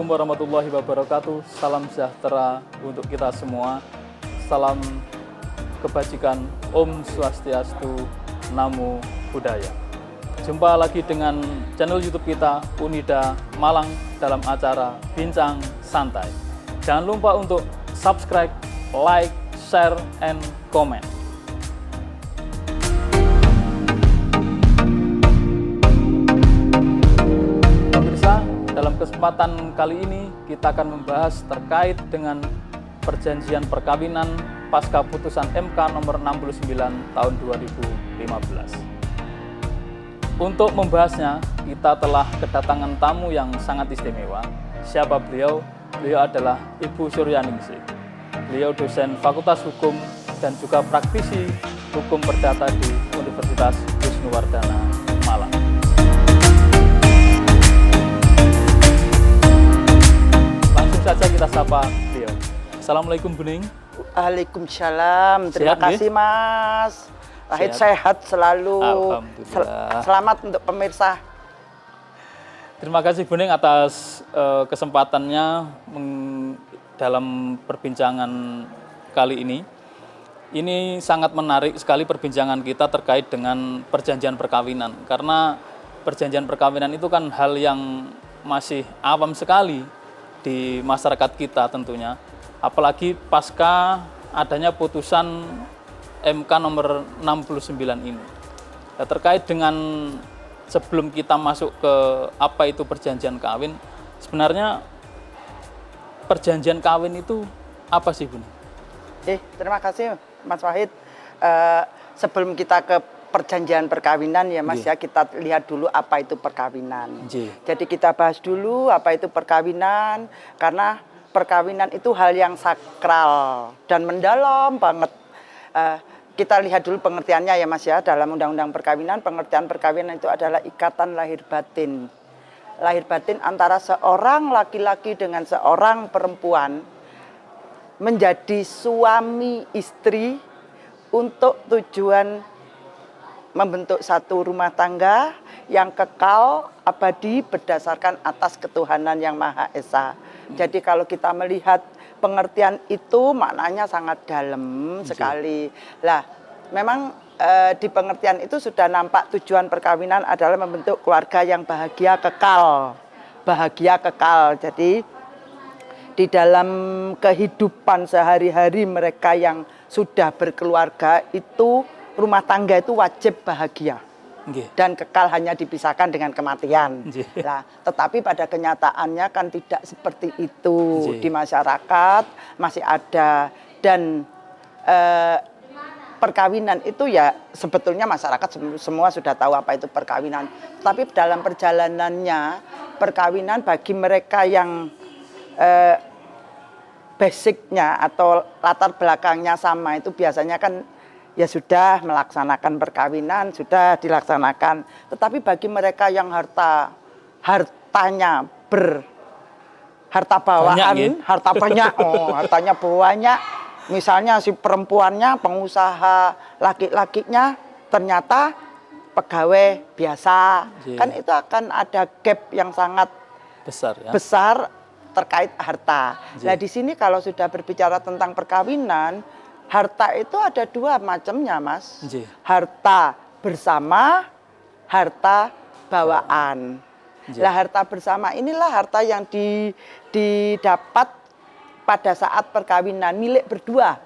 Assalamualaikum warahmatullahi wabarakatuh. Salam sejahtera untuk kita semua. Salam kebajikan, Om Swastiastu, Namo Buddhaya. Jumpa lagi dengan channel YouTube kita Unida Malang dalam acara Bincang Santai. Jangan lupa untuk subscribe, like, share, and comment. Dalam kesempatan kali ini kita akan membahas terkait dengan perjanjian perkawinan pasca putusan MK nomor 69 tahun 2015. Untuk membahasnya, kita telah kedatangan tamu yang sangat istimewa. Siapa beliau? Beliau adalah Ibu Suryaningsih. Beliau dosen Fakultas Hukum dan juga praktisi hukum perdata di Universitas Wisnuwardana Malang. Saja kita sapa beliau. Assalamualaikum Buning. Waalaikumsalam. Terima kasih Mas. Wahid sehat selalu. Alhamdulillah. Selamat untuk pemirsa. Terima kasih Buning atas kesempatannya dalam perbincangan kali ini. Ini sangat menarik sekali perbincangan kita terkait dengan perjanjian perkawinan. Karena perjanjian perkawinan itu kan hal yang masih awam sekali di masyarakat kita tentunya, apalagi pasca adanya putusan MK nomor 69 ini. Nah, terkait dengan sebelum kita masuk ke apa itu perjanjian kawin, sebenarnya perjanjian kawin itu apa sih, Bun? Terima kasih Mas Wahid. Sebelum kita ke perjanjian perkawinan ya Mas ya, kita lihat dulu apa itu perkawinan. Jadi kita bahas dulu apa itu perkawinan, karena perkawinan itu hal yang sakral dan mendalam banget. Kita lihat dulu pengertiannya ya Mas ya, dalam undang-undang perkawinan, pengertian perkawinan itu adalah ikatan lahir batin. Lahir batin antara seorang laki-laki dengan seorang perempuan menjadi suami istri untuk tujuan membentuk satu rumah tangga yang kekal, abadi, berdasarkan atas ketuhanan yang Maha Esa. Jadi kalau kita melihat pengertian itu maknanya sangat dalam sekali. Lah, memang di pengertian itu sudah nampak tujuan perkawinan adalah membentuk keluarga yang bahagia kekal. Bahagia kekal. Jadi di dalam kehidupan sehari-hari mereka yang sudah berkeluarga itu rumah tangga itu wajib bahagia dan kekal, hanya dipisahkan dengan kematian. Nah, tetapi pada kenyataannya kan tidak seperti itu. Di masyarakat masih ada, dan perkawinan itu ya sebetulnya masyarakat semua sudah tahu apa itu perkawinan. Tapi dalam perjalanannya perkawinan bagi mereka yang basicnya atau latar belakangnya sama itu biasanya kan ya sudah melaksanakan perkawinan, sudah dilaksanakan. Tetapi bagi mereka yang hartanya harta bawaan, harta banyak, hartanya banyak, misalnya si perempuannya pengusaha, laki-lakinya ternyata pegawai biasa, kan itu akan ada gap yang sangat besar terkait harta. Nah di sini kalau sudah berbicara tentang perkawinan, harta itu ada dua macamnya, Mas. Harta bersama, harta bawaan. Nah, harta bersama inilah harta yang didapat pada saat perkawinan, milik berdua.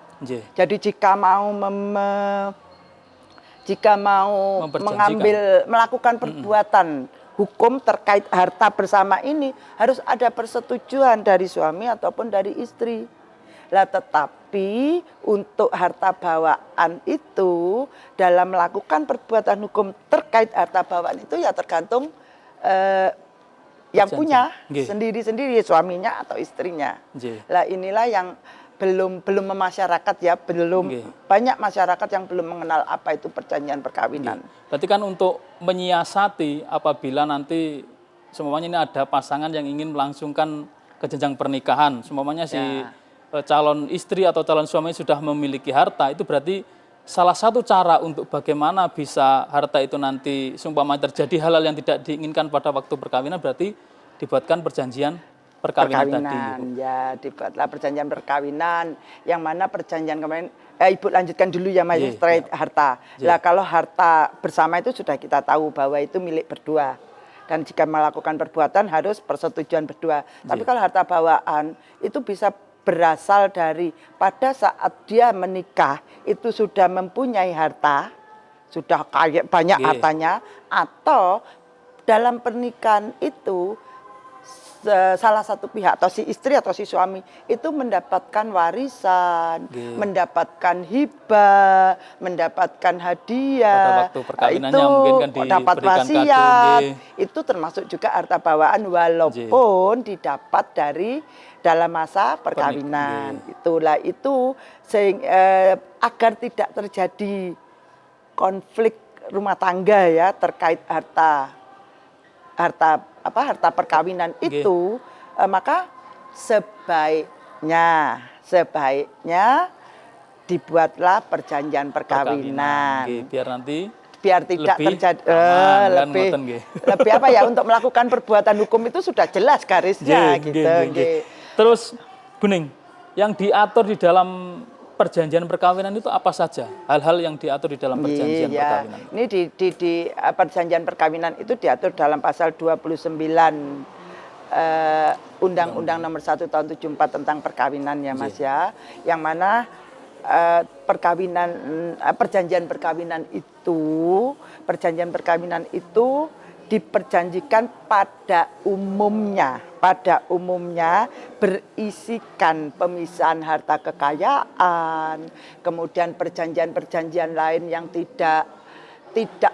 Jadi jika mau melakukan perbuatan hukum terkait harta bersama ini harus ada persetujuan dari suami ataupun dari istri. Lah tetapi untuk harta bawaan itu dalam melakukan perbuatan hukum terkait harta bawaan itu ya tergantung yang punya sendiri-sendiri, suaminya atau istrinya. Lah inilah yang belum memasyarakat ya, banyak masyarakat yang belum mengenal apa itu perjanjian perkawinan. Berarti kan untuk menyiasati apabila nanti semuanya ini ada pasangan yang ingin melangsungkan ke jenjang pernikahan, semuanya calon istri atau calon suami sudah memiliki harta, itu berarti salah satu cara untuk bagaimana bisa harta itu nanti seumpama terjadi hal-hal yang tidak diinginkan pada waktu perkawinan berarti dibuatkan perjanjian perkawinan tadi. Ya, dibuatlah perjanjian perkawinan, yang mana perjanjian kemarin, Ibu lanjutkan dulu ya Mas, terkait harta. Lah kalau harta bersama itu sudah kita tahu bahwa itu milik berdua. Dan jika melakukan perbuatan harus persetujuan berdua. Tapi kalau harta bawaan itu bisa berasal dari pada saat dia menikah itu sudah mempunyai harta, sudah kaya banyak hartanya, atau dalam pernikahan itu salah satu pihak atau si istri atau si suami itu mendapatkan warisan, mendapatkan hibah, mendapatkan hadiah, pada waktu perkawinannya itu mungkin kan dapat wasiat, itu termasuk juga harta bawaan walaupun didapat dari dalam masa perkawinan. Itulah itu agar tidak terjadi konflik rumah tangga ya terkait harta perkawinan itu, maka sebaiknya dibuatlah perjanjian perkawinan. Biar tidak terjadi lebih apa ya, untuk melakukan perbuatan hukum itu sudah jelas garisnya gitu. Terus Buning, yang diatur di dalam perjanjian perkawinan itu apa saja? Hal-hal yang diatur di dalam perjanjian perkawinan. Ini di perjanjian perkawinan itu diatur dalam pasal 29 Undang-Undang Nomor 1 Tahun 74 tentang perkawinan ya Mas ya. Yang mana perjanjian perkawinan itu diperjanjikan pada umumnya berisikan pemisahan harta kekayaan, kemudian perjanjian-perjanjian lain yang tidak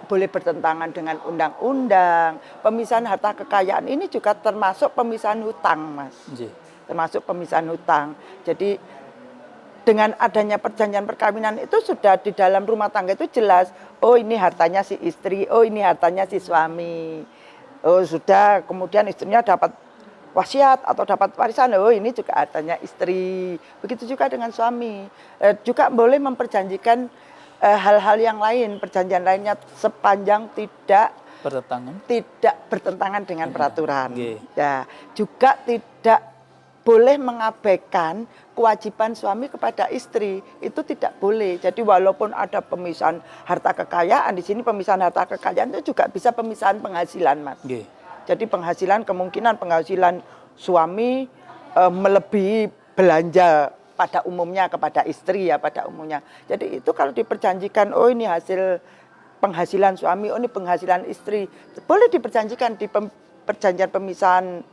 boleh bertentangan dengan undang-undang. Pemisahan harta kekayaan ini juga termasuk pemisahan hutang, Mas. Termasuk pemisahan hutang. Jadi dengan adanya perjanjian perkawinan itu sudah di dalam rumah tangga itu jelas, oh ini hartanya si istri, oh ini hartanya si suami. Oh sudah, kemudian istrinya dapat wasiat atau dapat warisan, oh ini juga hartanya istri. Begitu juga dengan suami. Juga boleh memperjanjikan hal-hal yang lain, perjanjian lainnya sepanjang tidak bertentangan dengan peraturan. Ya, juga tidak boleh mengabaikan kewajiban suami kepada istri, itu tidak boleh. Jadi walaupun ada pemisahan harta kekayaan, di sini pemisahan harta kekayaan itu juga bisa pemisahan penghasilan, Mas. Jadi kemungkinan penghasilan suami melebihi belanja pada umumnya kepada istri ya pada umumnya. Jadi itu kalau diperjanjikan, oh ini hasil penghasilan suami, oh ini penghasilan istri, boleh diperjanjikan di perjanjian pemisahan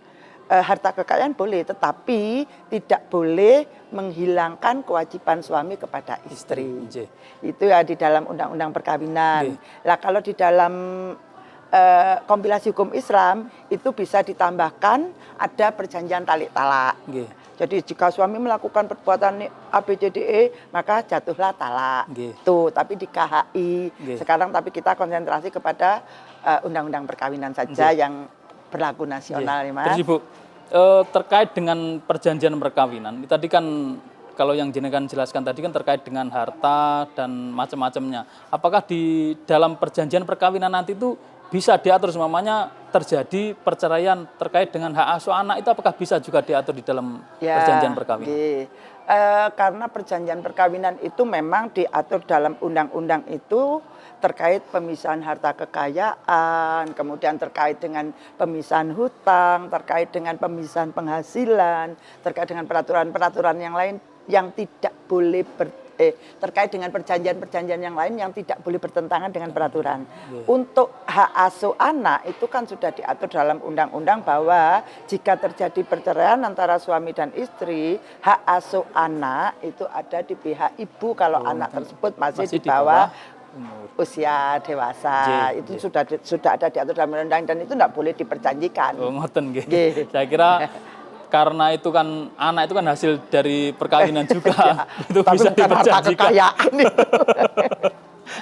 harta kekayaan boleh, tetapi tidak boleh menghilangkan kewajiban suami kepada istri. Itu ya di dalam undang-undang perkawinan. Lah kalau di dalam kompilasi hukum Islam itu bisa ditambahkan ada perjanjian talik talak. Jadi jika suami melakukan perbuatan ABCDE maka jatuhlah talak. Tuh, tapi di KHI sekarang tapi kita konsentrasi kepada undang-undang perkawinan saja yang berlaku nasional ya Mas. Terus Ibu, terkait dengan perjanjian perkawinan, tadi kan kalau yang jenengan jelaskan tadi kan terkait dengan harta dan macam-macamnya. Apakah di dalam perjanjian perkawinan nanti itu bisa diatur semuanya terjadi perceraian terkait dengan hak asuh anak, itu apakah bisa juga diatur di dalam perjanjian perkawinan? Karena perjanjian perkawinan itu memang diatur dalam undang-undang itu terkait pemisahan harta kekayaan, kemudian terkait dengan pemisahan hutang, terkait dengan pemisahan penghasilan, terkait dengan peraturan-peraturan yang lain yang tidak boleh terkait dengan perjanjian-perjanjian yang lain yang tidak boleh bertentangan dengan peraturan. Untuk hak asuh anak itu kan sudah diatur dalam undang-undang bahwa jika terjadi perceraian antara suami dan istri, hak asuh anak itu ada di pihak ibu kalau anak tersebut masih di bawah usia dewasa. Itu sudah ada diatur dalam undang-undang dan itu tidak boleh diperjanjikan. Oh, ngoten nggih. Saya kira karena itu kan anak itu kan hasil dari perkawinan juga. Itu tapi bisa diperjanjikan.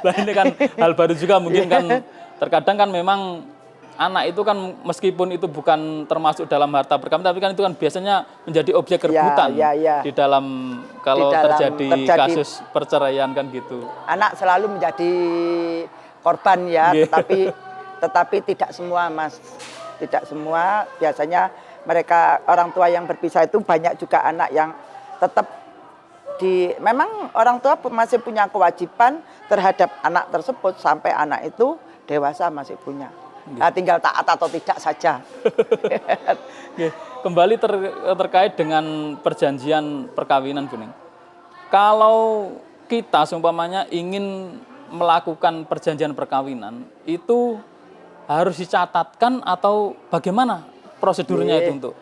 Nah ini kan hal baru juga mungkin kan terkadang kan memang anak itu kan meskipun itu bukan termasuk dalam harta perkawinan tapi kan itu kan biasanya menjadi objek rebutan di dalam kalau terjadi kasus perceraian kan gitu. Anak selalu menjadi korban ya, tetapi tidak semua Mas. Tidak semua, biasanya mereka orang tua yang berpisah itu banyak juga anak yang tetap memang orang tua masih punya kewajiban terhadap anak tersebut sampai anak itu dewasa masih punya. Nah, tinggal taat atau tidak saja. Kembali terkait dengan perjanjian perkawinan, Bu Ning. Kalau kita seumpamanya ingin melakukan perjanjian perkawinan, itu harus dicatatkan atau bagaimana prosedurnya itu untuk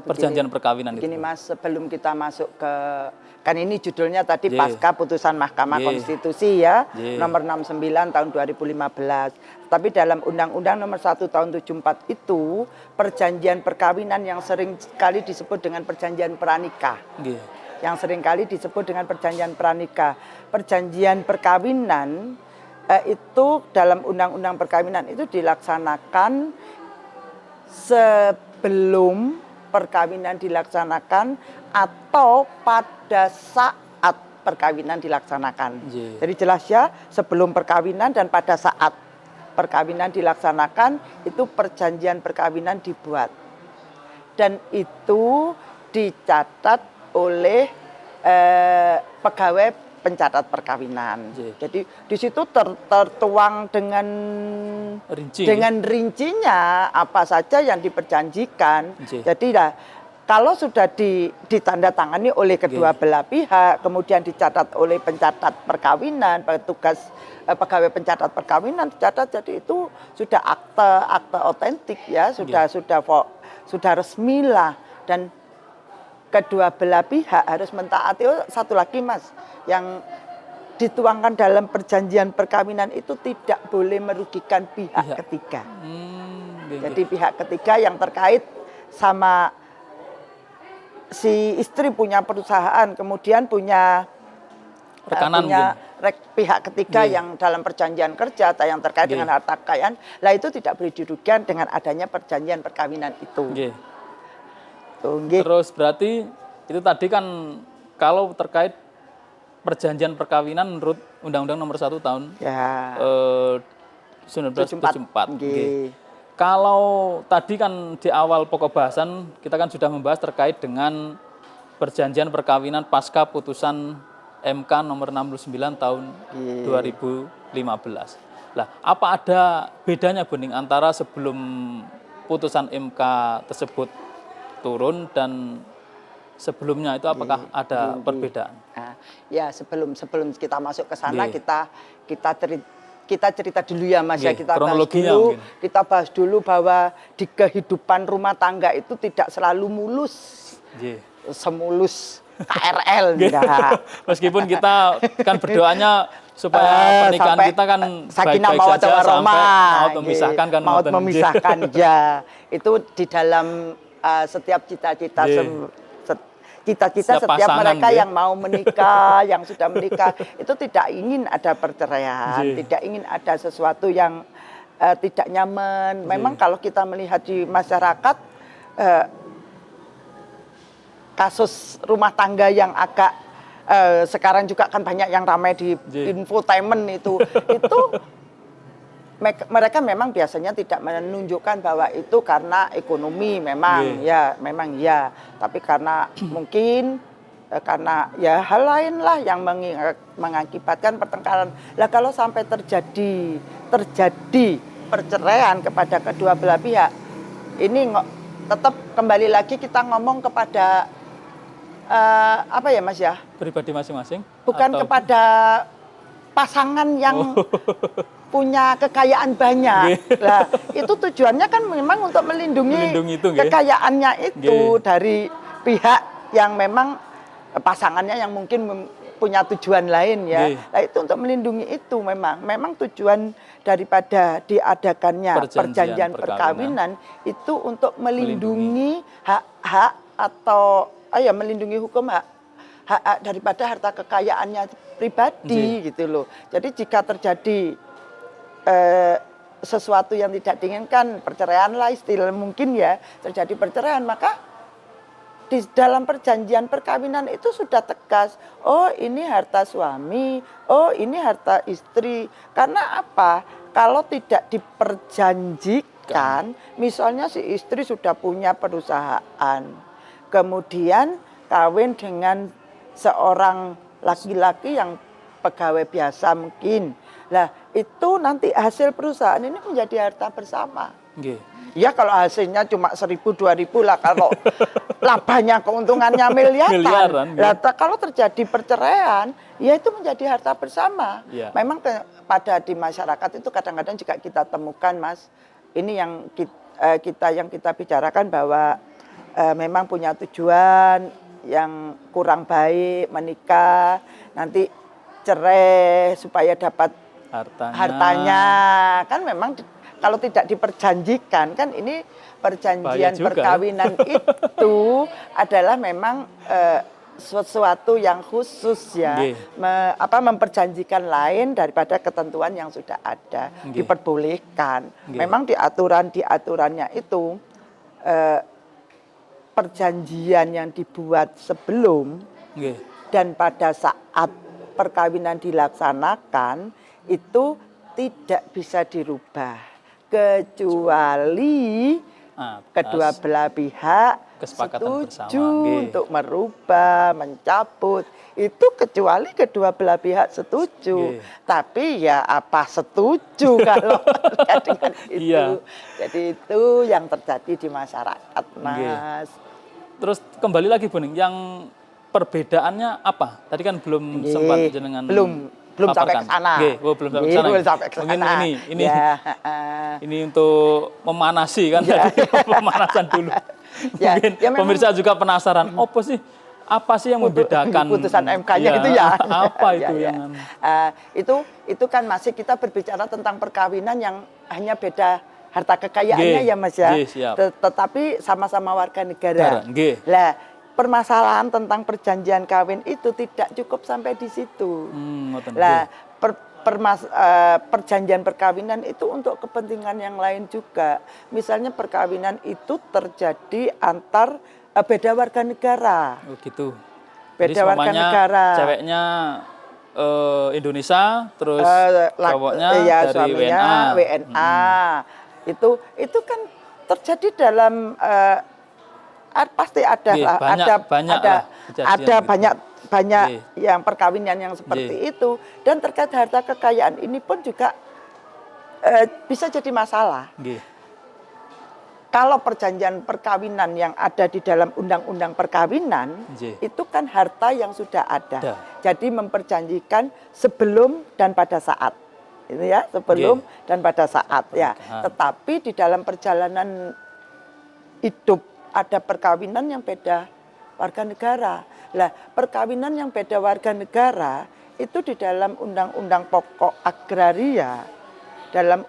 perjanjian perkawinan begini, itu? Mas, sebelum kita masuk ke, kan ini judulnya tadi pasca putusan Mahkamah Konstitusi ya, nomor 69 tahun 2015. Tapi dalam Undang-Undang nomor 1 tahun 74 itu perjanjian perkawinan yang sering sekali disebut dengan perjanjian pranikah. Yang sering kali disebut dengan perjanjian pranikah. Perjanjian perkawinan itu dalam Undang-Undang perkawinan itu dilaksanakan sebelum perkawinan dilaksanakan atau pada saat perkawinan dilaksanakan. Jadi jelas ya, sebelum perkawinan dan pada saat perkawinan dilaksanakan itu perjanjian perkawinan dibuat. Dan itu dicatat oleh pegawai pencatat perkawinan. Jadi di situ tertuang dengan rincinya apa saja yang diperjanjikan. Jadi kalau sudah ditandatangani oleh kedua belah pihak, kemudian dicatat oleh pencatat perkawinan, petugas pegawai pencatat perkawinan dicatat, jadi itu sudah akte otentik ya, sudah resmi lah, dan kedua belah pihak harus mentaati. Satu lagi, Mas, yang dituangkan dalam perjanjian perkawinan itu tidak boleh merugikan pihak ketiga. Jadi pihak ketiga yang terkait sama si istri punya perusahaan, kemudian punya pihak ketiga yang dalam perjanjian kerja atau yang terkait dengan harta kekayaan, lah itu tidak boleh dirugikan dengan adanya perjanjian perkawinan itu. Terus berarti itu tadi kan kalau terkait perjanjian perkawinan menurut Undang-Undang nomor 1 tahun 1974. Kalau tadi kan di awal pokok bahasan kita kan sudah membahas terkait dengan perjanjian perkawinan pasca putusan MK nomor 69 tahun 2015. Lah, apa ada bedanya, Bu Ning, antara sebelum putusan MK tersebut turun dan sebelumnya itu, apakah ada perbedaan? Ya, sebelum kita masuk ke sana kita cerita dulu ya, Mas, ya, kita bahas dulu bahwa di kehidupan rumah tangga itu tidak selalu mulus, semulus KRL. Meskipun kita kan berdoanya supaya pernikahan kita kan sakinah baik-baik saja sampai maut memisahkan kan, maut memisahkan ya. Itu di dalam setiap cita-cita setiap mereka yang mau menikah, yang sudah menikah, itu tidak ingin ada perceraian, tidak ingin ada sesuatu yang tidak nyaman. Memang kalau kita melihat di masyarakat, kasus rumah tangga yang agak sekarang juga kan banyak yang ramai di infotainment itu mereka memang biasanya tidak menunjukkan bahwa itu karena ekonomi, memang ya, tapi karena mungkin karena ya hal lain lah yang mengakibatkan pertengkaran. Lah kalau sampai terjadi perceraian kepada kedua belah pihak, ini tetap kembali lagi kita ngomong kepada apa ya, Mas, ya? Pribadi masing-masing? Bukan kepada pasangan yang punya kekayaan banyak. Nah, itu tujuannya kan memang untuk melindungi kekayaannya itu dari pihak yang memang pasangannya yang mungkin punya tujuan lain ya. Nah, itu untuk melindungi itu memang tujuan daripada diadakannya perjanjian perkawinan itu untuk melindungi hak-hak atau melindungi hukum hak daripada harta kekayaannya pribadi gitu loh. Jadi jika terjadi sesuatu yang tidak diinginkan, perceraian lah istilah mungkin ya, terjadi perceraian, maka di dalam perjanjian perkawinan itu sudah tegas, oh ini harta suami, oh ini harta istri. Karena apa? Kalau tidak diperjanjikan Kan misalnya si istri sudah punya perusahaan, kemudian kawin dengan seorang laki-laki yang pegawai biasa mungkin. Lah itu nanti hasil perusahaan ini menjadi harta bersama. Nggih. Ya kalau hasilnya cuma 1.000 2.000 lah, kalau labanya keuntungannya miliaran. Miliaran, Lah kalau terjadi perceraian, ya itu menjadi harta bersama. Ya. Memang pada di masyarakat itu kadang-kadang juga kita temukan, Mas. Ini yang kita bicarakan bahwa memang punya tujuan yang kurang baik, menikah, nanti cerai supaya dapat hartanya. Kan memang kalau tidak diperjanjikan, kan ini perjanjian perkawinan itu adalah memang sesuatu yang khusus ya, memperjanjikan lain daripada ketentuan yang sudah ada. Diperbolehkan. Memang di aturannya itu perjanjian yang dibuat sebelum dan pada saat perkawinan dilaksanakan itu tidak bisa dirubah kecuali kedua belah pihak setuju untuk merubah, mencabut. Itu kecuali kedua belah pihak setuju. Tapi ya apa setuju kalau dengan itu. Iya. Jadi itu yang terjadi di masyarakat, Mas. Terus kembali lagi Bu Ning, yang perbedaannya apa? Tadi kan belum sempat jenengan belum sampai ke sana. Belum sampai ke sana. Belum sampai ke sana. Mungkin ya, ini untuk memanasi kan, pemanasan dulu. Mungkin pemirsa juga penasaran, apa sih yang membedakan putusan MK-nya itu ya? Apa itu yang itu kan masih kita berbicara tentang perkawinan yang hanya beda harta kekayaannya ya Mas ya. Tetapi sama-sama warga negara. Lah permasalahan tentang perjanjian kawin itu tidak cukup sampai di situ. Lah perjanjian perkawinan itu untuk kepentingan yang lain juga. Misalnya perkawinan itu terjadi antar beda warga negara. Oh gitu. Beda warga negara. Ceweknya Indonesia, terus cowoknya dari WNA. Itu kan terjadi dalam pasti ada banyak yang perkawinan yang seperti itu, dan terkait harta kekayaan ini pun juga bisa jadi masalah. Kalau perjanjian perkawinan yang ada di dalam undang-undang perkawinan itu kan harta yang sudah ada. Jadi memperjanjikan sebelum dan pada saat. Itu ya, sebelum dan pada saat ya. Tetapi di dalam perjalanan hidup ada perkawinan yang beda warga negara. Lah, perkawinan yang beda warga negara itu di dalam undang-undang pokok agraria, dalam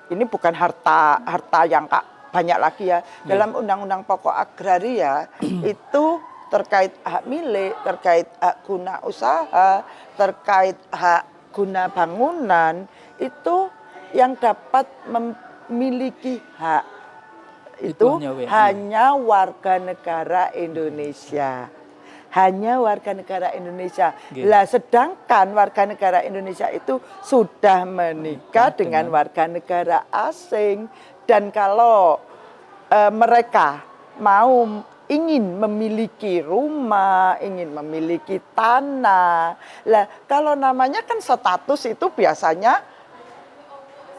ini bukan harta yang banyak lagi ya. Dalam undang-undang pokok agraria itu terkait hak milik, terkait hak guna usaha, terkait hak guna bangunan, itu yang dapat memiliki hak itu hanya warga negara Indonesia. Hanya warga negara Indonesia. Lah sedangkan warga negara Indonesia itu sudah menikah dengan warga negara asing. Dan kalau mereka ingin memiliki rumah, ingin memiliki tanah. Lah kalau namanya kan status itu biasanya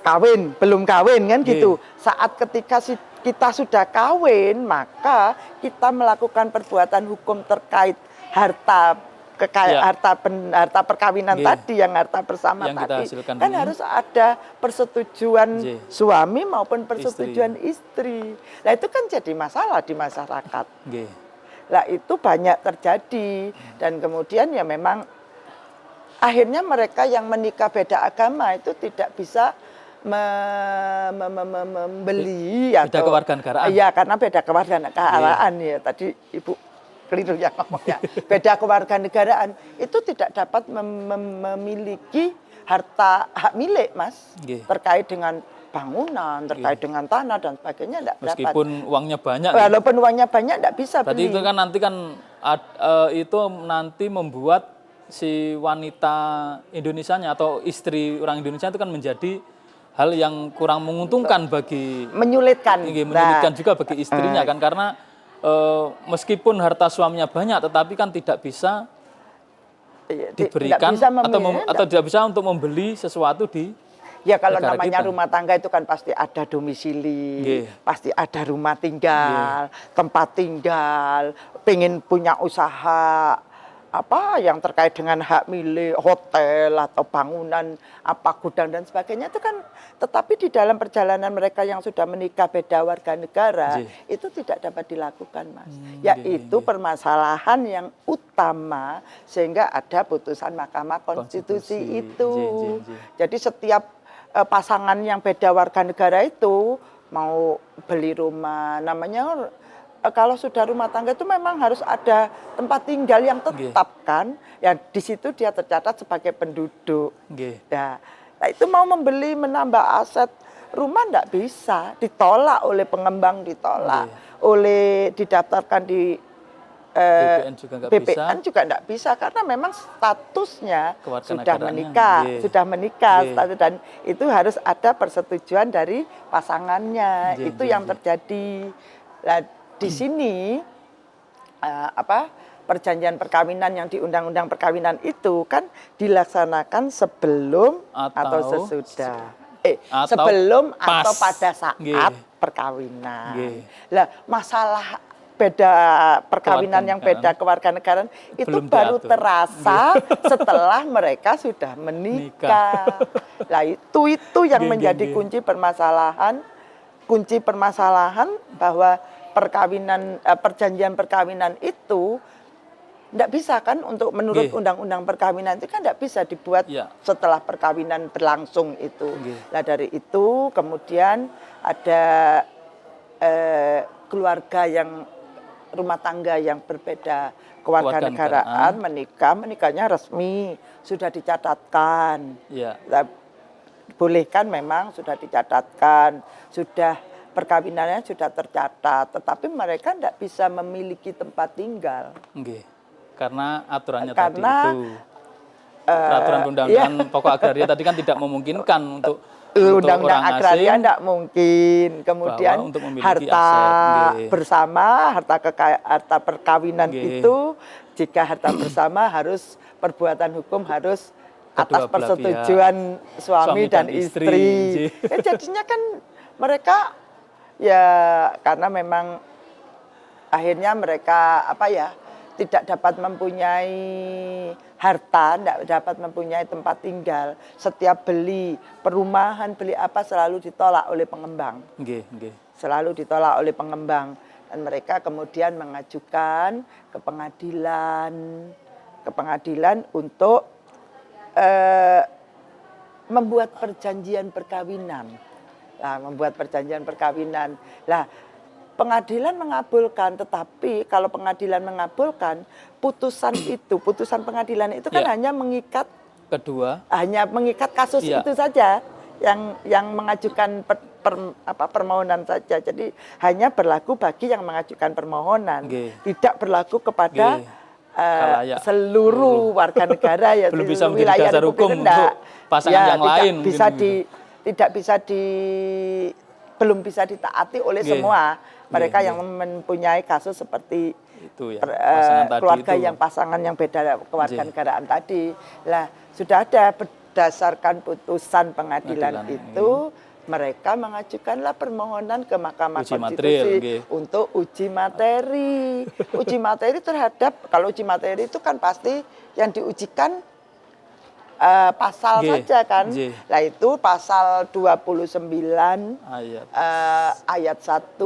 kawin, belum kawin kan gitu. Saat ketika kita sudah kawin, maka kita melakukan perbuatan hukum terkait harta perkawinan tadi, yang harta bersama yang tadi. Kan harus ada persetujuan suami maupun persetujuan istri. Nah itu kan jadi masalah di masyarakat. Lah itu banyak terjadi, dan kemudian ya memang akhirnya mereka yang menikah beda agama itu tidak bisa membeli beda kewarganegaraan. Iya, karena beda kewarganegaraan ya. Tadi Ibu keliru yang ngomongnya. Beda kewarganegaraan itu tidak dapat memiliki hak milik, Mas. Terkait dengan bangunan, terkait dengan tanah dan sebagainya tidak dapat. Meskipun uangnya banyak. Walaupun uangnya banyak tidak bisa beli. Tadi itu kan nanti membuat si wanita Indonesianya atau istri orang Indonesia itu kan menjadi hal yang kurang menguntungkan bagi menyulitkan. menyulitkan juga bagi istrinya kan, karena meskipun harta suaminya banyak tetapi kan tidak bisa diberikan atau tidak bisa untuk membeli sesuatu di ya kalau negara namanya kita. rumah tangga itu kan pasti ada domisili, pasti ada rumah tinggal, tempat tinggal, pengen punya usaha apa yang terkait dengan hak milik hotel atau bangunan apa gudang dan sebagainya itu kan, tetapi di dalam perjalanan mereka yang sudah menikah beda warga negara itu tidak dapat dilakukan, Mas. Yaitu permasalahan yang utama sehingga ada putusan Mahkamah Konstitusi itu. Jadi setiap pasangan yang beda warga negara itu mau beli rumah, namanya kalau sudah rumah tangga itu memang harus ada tempat tinggal yang tetap kan, ya di situ dia tercatat sebagai penduduk. Nah, itu mau membeli menambah aset rumah enggak bisa, ditolak oleh pengembang, ditolak oleh didaftarkan di BPN juga enggak bisa karena memang statusnya sudah menikah status, dan itu harus ada persetujuan dari pasangannya. Itu yang terjadi. Nah, di sini perjanjian perkawinan yang di Undang-Undang Perkawinan itu kan dilaksanakan sebelum atau sesudah, sebelum atau pada saat perkawinan. Lah masalah beda perkawinan yang beda kewarganegaraan itu belum diatur. Baru terasa setelah mereka sudah menikah. Lah itu yang menjadi kunci permasalahan bahwa perjanjian perkawinan itu tidak bisa kan untuk menurut undang-undang perkawinan itu kan tidak bisa dibuat setelah perkawinan berlangsung itu. Nah dari itu kemudian ada keluarga yang rumah tangga yang berbeda kewarganegaraan menikahnya resmi sudah dicatatkan. Bolehkan memang sudah dicatatkan, sudah perkawinannya sudah tercatat, tetapi mereka tidak bisa memiliki tempat tinggal. Karena aturannya tadi itu, peraturan undang-undang pokok agraria tadi kan tidak memungkinkan untuk undang-undang agraria tidak mungkin. Kemudian harta bersama, harta perkawinan itu jika harta bersama harus perbuatan hukum harus atas persetujuan suami dan istri. Jadinya kan mereka ya karena memang akhirnya mereka tidak dapat mempunyai harta, tidak dapat mempunyai tempat tinggal. Setiap beli perumahan, beli apa selalu ditolak oleh pengembang. Selalu ditolak oleh pengembang. Dan mereka kemudian mengajukan ke pengadilan untuk membuat perjanjian perkawinan. Lah, pengadilan mengabulkan, tetapi kalau pengadilan mengabulkan, putusan pengadilan itu kan hanya mengikat kasus itu saja yang mengajukan permohonan saja. Jadi hanya berlaku bagi yang mengajukan permohonan, tidak berlaku kepada seluruh warga negara ya. Belum bisa menjadi dasar hukum untuk pasangan yang lain. Belum bisa ditaati oleh semua mereka yang mempunyai kasus seperti itu pasangan yang beda kewarganegaraan tadi. Lah sudah ada berdasarkan putusan pengadilan itu mereka mengajukanlah permohonan ke Mahkamah Konstitusi untuk uji materi. Uji materi terhadap, kalau uji materi itu kan pasti yang diujikan pasal saja kan. Nah itu pasal 29 ayat 1,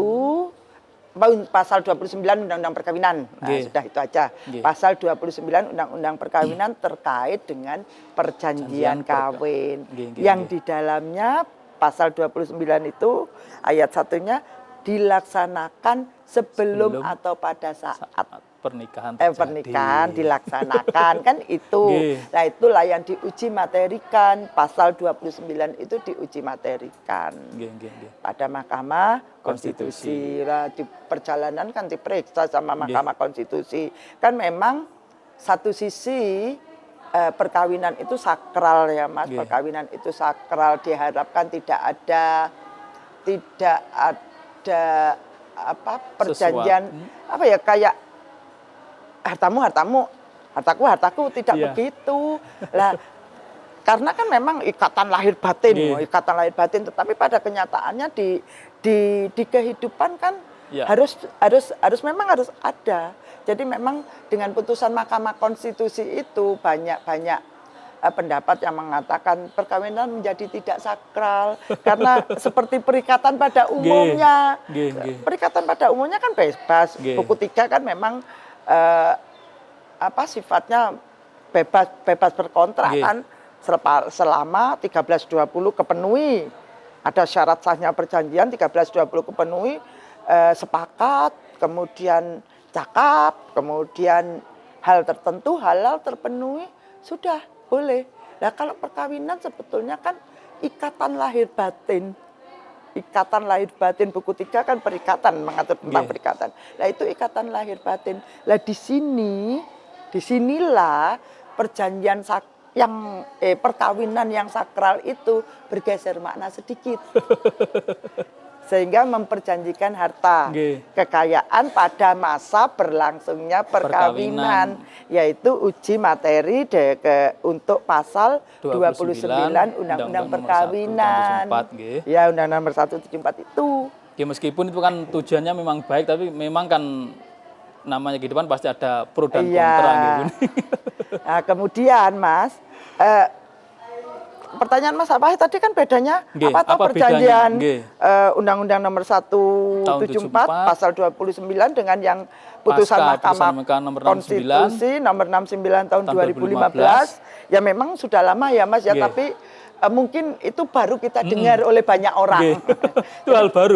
pasal 29 Undang-Undang Perkawinan. Sudah itu aja. Pasal 29 Undang-Undang Perkawinan terkait dengan perjanjian kawin. Yang di dalamnya pasal 29 itu ayat 1-nya dilaksanakan sebelum atau pada saat pernikahan dilaksanakan kan itu. Nah itulah yang diuji materikan, pasal 29 itu diuji materikan pada Mahkamah Konstitusi. Nah, di perjalanan kan diperiksa sama Mahkamah Konstitusi. Kan memang satu sisi perkawinan itu sakral ya Mas. Nggih. Perkawinan itu sakral, diharapkan tidak ada apa perjanjian apa ya kayak hartaku tidak Iya. begitu. Lah karena kan memang ikatan lahir batin, Nggih. ikatan lahir batin, tetapi pada kenyataannya di kehidupan kan Iya. harus memang harus ada. Jadi memang dengan putusan Mahkamah Konstitusi itu banyak pendapat yang mengatakan perkawinan menjadi tidak sakral karena seperti perikatan pada umumnya. Nggih. Perikatan pada umumnya kan bebas. Nggih. Buku 3 kan memang sifatnya bebas berkontrak Nggih. kan selama 1320 kepenuhi. Ada syarat sahnya perjanjian 1320 kepenuhi, sepakat, kemudian cakap, kemudian hal tertentu halal terpenuhi, sudah boleh. Nah kalau perkawinan sebetulnya kan ikatan lahir batin. Ikatan lahir batin buku 3 kan perikatan, mengatur tentang perikatan. Nah itu ikatan lahir batin. Nah disinilah perjanjian perkawinan yang sakral itu bergeser makna sedikit. Sehingga memperjanjikan harta kekayaan pada masa berlangsungnya perkawinan, yaitu uji materi untuk pasal 29 Undang-Undang Perkawinan. Ya, Undang-Undang nomor 174 itu. Ya, meskipun itu kan tujuannya memang baik, tapi memang kan namanya kehidupan pasti ada pro dan kontra gitu. Nah, kemudian Mas, pertanyaan Mas Wahid tadi kan bedanya apa perjanjian Undang-Undang nomor 174 pasal 29 dengan yang putusan Mahkamah Konstitusi nomor 69 tahun 2015. Ya memang sudah lama ya Mas ya, tapi mungkin itu baru kita dengar oleh banyak orang. Itu hal baru.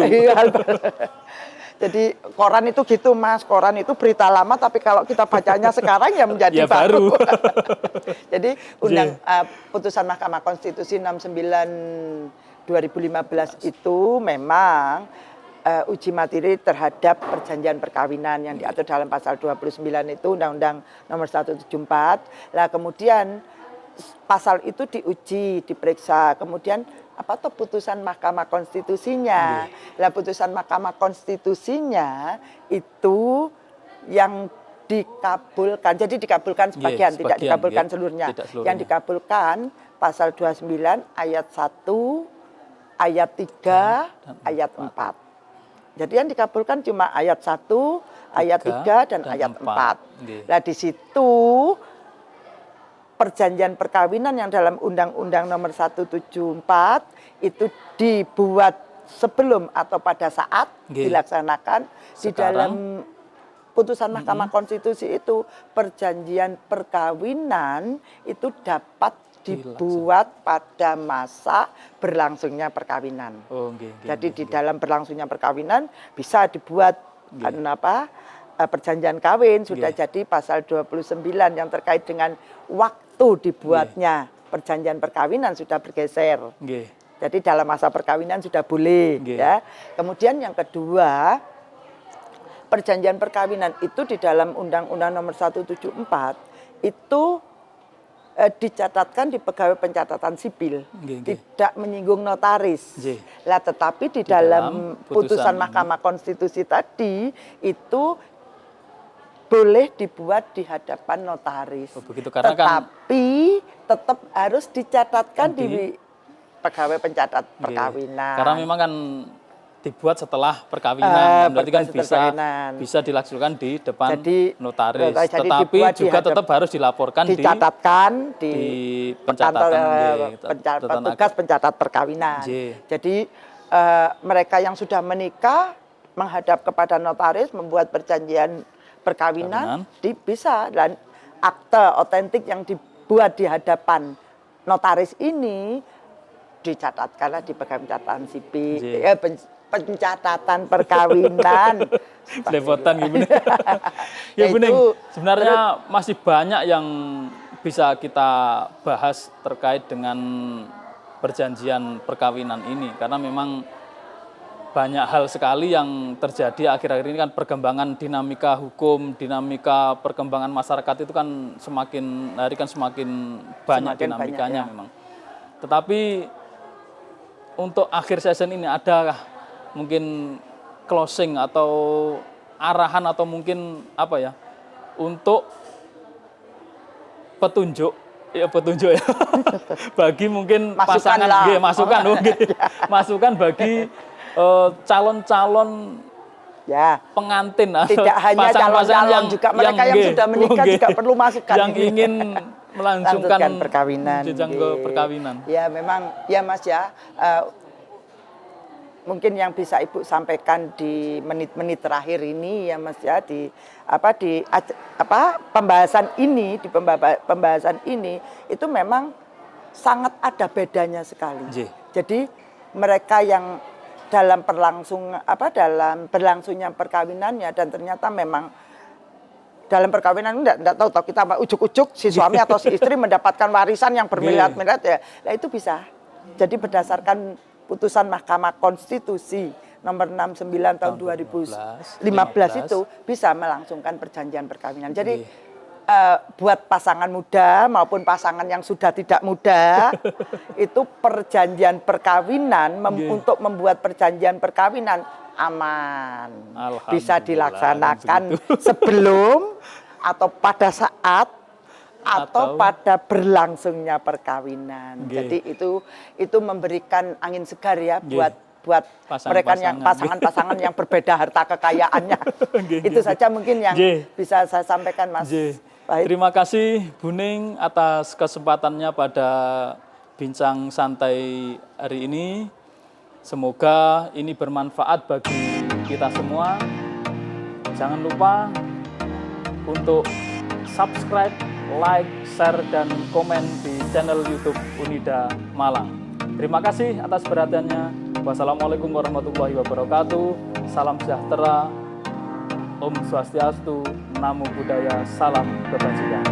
Jadi koran itu gitu Mas, koran itu berita lama tapi kalau kita bacanya sekarang ya menjadi baru. Jadi putusan Mahkamah Konstitusi 69 2015 itu memang uji materi terhadap perjanjian perkawinan yang diatur dalam pasal 29 itu Undang-Undang nomor 174. Lah kemudian pasal itu diuji, diperiksa, kemudian putusan Mahkamah Konstitusinya. Lah putusan Mahkamah Konstitusinya itu yang dikabulkan. Jadi dikabulkan sebagian, tidak dikabulkan seluruhnya. Yang dikabulkan pasal 29 ayat 1, ayat 3, ayat 4. Jadi yang dikabulkan cuma ayat 1, ayat 3 dan ayat 4. Nah di situ perjanjian perkawinan yang dalam Undang-Undang nomor 174 itu dibuat sebelum atau pada saat dilaksanakan. Di dalam putusan Mahkamah Konstitusi itu perjanjian perkawinan itu dapat dibuat pada masa berlangsungnya perkawinan. Jadi di dalam berlangsungnya perkawinan bisa dibuat perjanjian kawin sudah jadi pasal 29 yang terkait dengan waktu dibuatnya perjanjian perkawinan sudah bergeser. Jadi dalam masa perkawinan sudah boleh ya. Kemudian yang kedua, perjanjian perkawinan itu di dalam Undang-Undang nomor 174 itu dicatatkan di pegawai pencatatan sipil, tidak menyinggung notaris. Lah tetapi di dalam putusan Mahkamah Konstitusi tadi itu boleh dibuat di hadapan notaris. Tetapi tetap harus dicatatkan di pegawai pencatat perkawinan. Karena memang kan dibuat setelah perkawinan, berarti kan bisa dilaksanakan di depan notaris. Tetapi juga tetap harus dilaporkan dicatatkan di pencatatan petugas pencatat perkawinan. Jadi mereka yang sudah menikah menghadap kepada notaris membuat perjanjian perkawinan bisa, dan akte otentik yang dibuat di hadapan notaris ini dicatatkanlah di pegawai pencatatan sipil, pencatatan perkawinan. Lepotan gimana? Ya Buning, sebenarnya masih banyak yang bisa kita bahas terkait dengan perjanjian perkawinan ini, karena memang banyak hal sekali yang terjadi akhir-akhir ini kan, perkembangan dinamika hukum, dinamika perkembangan masyarakat itu kan semakin hari kan semakin banyak dinamikanya memang. Tetapi untuk akhir season ini ada mungkin closing atau arahan atau mungkin apa ya untuk petunjuk ya bagi mungkin pasangan masukan bagi calon-calon pengantin tidak hanya calon-calon juga mereka yang sudah menikah juga perlu masukan yang ingin melangsungkan perkawinan jenjang ke perkawinan. Ya memang ya Mas ya, mungkin yang bisa Ibu sampaikan di menit-menit terakhir ini ya Mas ya, di pembahasan ini itu memang sangat ada bedanya sekali. Jadi mereka yang dalam berlangsungnya perkawinannya dan ternyata memang dalam perkawinan enggak tahu kita ujuk-ujuk si suami atau si istri mendapatkan warisan yang bermiliar-miliar ya. Nah itu bisa. Jadi berdasarkan putusan Mahkamah Konstitusi nomor 69 tahun 2015 itu bisa melangsungkan perjanjian perkawinan. Jadi buat pasangan muda maupun pasangan yang sudah tidak muda itu perjanjian perkawinan untuk membuat perjanjian perkawinan aman, bisa dilaksanakan sebelum atau pada saat atau pada berlangsungnya perkawinan. Jadi itu memberikan angin segar ya buat mereka yang pasangan-pasangan yang berbeda harta kekayaannya. Itu saja mungkin yang bisa saya sampaikan Mas. Terima kasih Bu Ning atas kesempatannya pada bincang santai hari ini. Semoga ini bermanfaat bagi kita semua. Jangan lupa untuk subscribe, like, share, dan komen di channel YouTube Unida Malang. Terima kasih atas perhatiannya. Wassalamualaikum warahmatullahi wabarakatuh. Salam sejahtera. Om Swastiastu, Namo Buddhaya, salam kebajikan.